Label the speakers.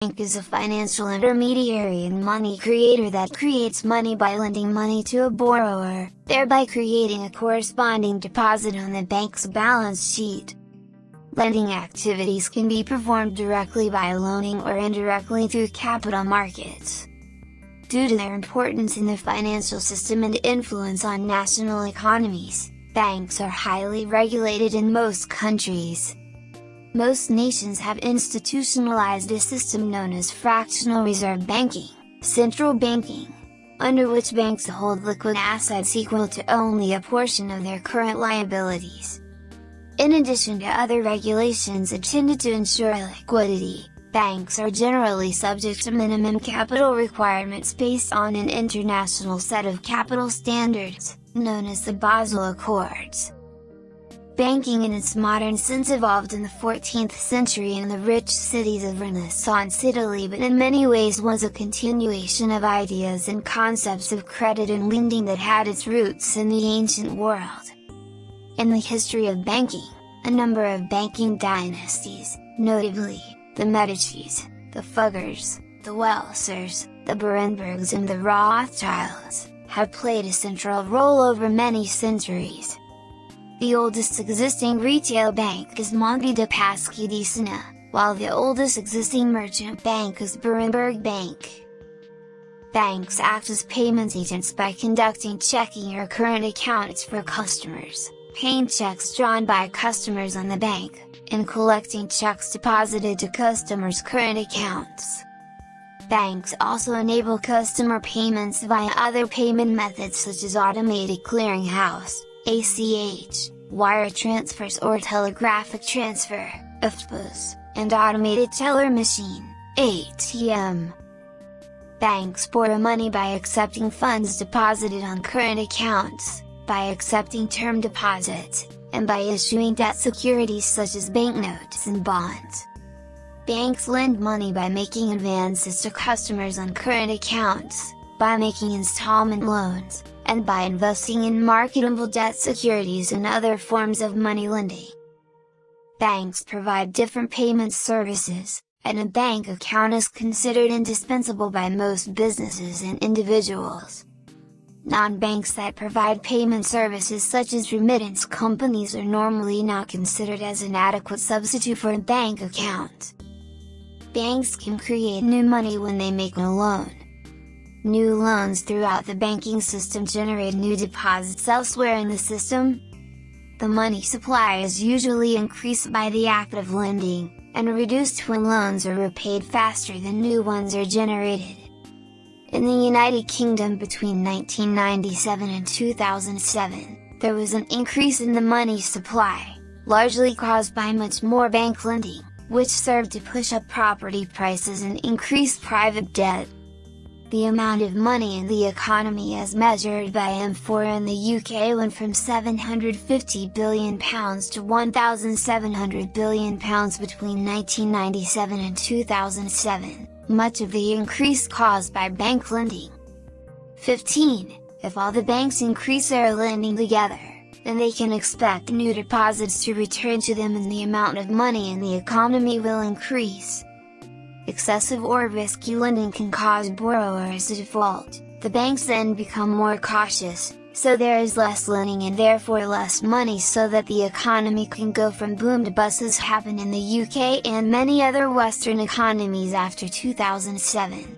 Speaker 1: bank is a financial intermediary and money creator that creates money by lending money to a borrower, thereby creating a corresponding deposit on the bank's balance sheet. Lending activities can be performed directly by loaning or indirectly through capital markets. Due to their importance in the financial system and influence on national economies, banks are highly regulated in most countries. Most nations have institutionalized a system known as fractional reserve banking, central banking, under which banks hold liquid assets equal to only a portion of their current liabilities. In addition to other regulations intended to ensure liquidity, banks are generally subject to minimum capital requirements based on an international set of capital standards, known as the Basel Accords. Banking in its modern sense evolved in the 14th century in the rich cities of Renaissance Italy, but in many ways was a continuation of ideas and concepts of credit and lending that had its roots in the ancient world. In the history of banking, a number of banking dynasties, notably, the Medicis, the Fuggers, the Welsers, the Berenbergs and the Rothschilds, have played a central role over many centuries. The oldest existing retail bank is Monte dei Paschi di Siena, while the oldest existing merchant bank is Berenberg Bank. Banks act as payment agents by conducting checking or current accounts for customers, paying checks drawn by customers on the bank, and collecting checks deposited to customers' current accounts. Banks also enable customer payments via other payment methods such as automated clearinghouse, ACH, wire transfers or telegraphic transfer, EFTPOS, and automated teller machine, ATM. Banks borrow money by accepting funds deposited on current accounts, by accepting term deposits, and by issuing debt securities such as banknotes and bonds. Banks lend money by making advances to customers on current accounts, by making installment loans, and by investing in marketable debt securities and other forms of money lending. Banks provide different payment services, and a bank account is considered indispensable by most businesses and individuals. Non-banks that provide payment services such as remittance companies are normally not considered as an adequate substitute for a bank account. Banks can create new money when they make a loan. New loans throughout the banking system generate new deposits elsewhere in the system. The money supply is usually increased by the act of lending, and reduced when loans are repaid faster than new ones are generated. In the United Kingdom between 1997 and 2007, there was an increase in the money supply, largely caused by much more bank lending, which served to push up property prices and increase private debt. The amount of money in the economy as measured by M4 in the UK went from £750 billion to £1,700 billion between 1997 and 2007, much of the increase caused by bank lending. 15. If all the banks increase their lending together, then they can expect new deposits to return to them and the amount of money in the economy will increase. Excessive or risky lending can cause borrowers to default, the banks then become more cautious, so there is less lending and therefore less money, so that the economy can go from boom to bust, as happened in the UK and many other Western economies after 2007.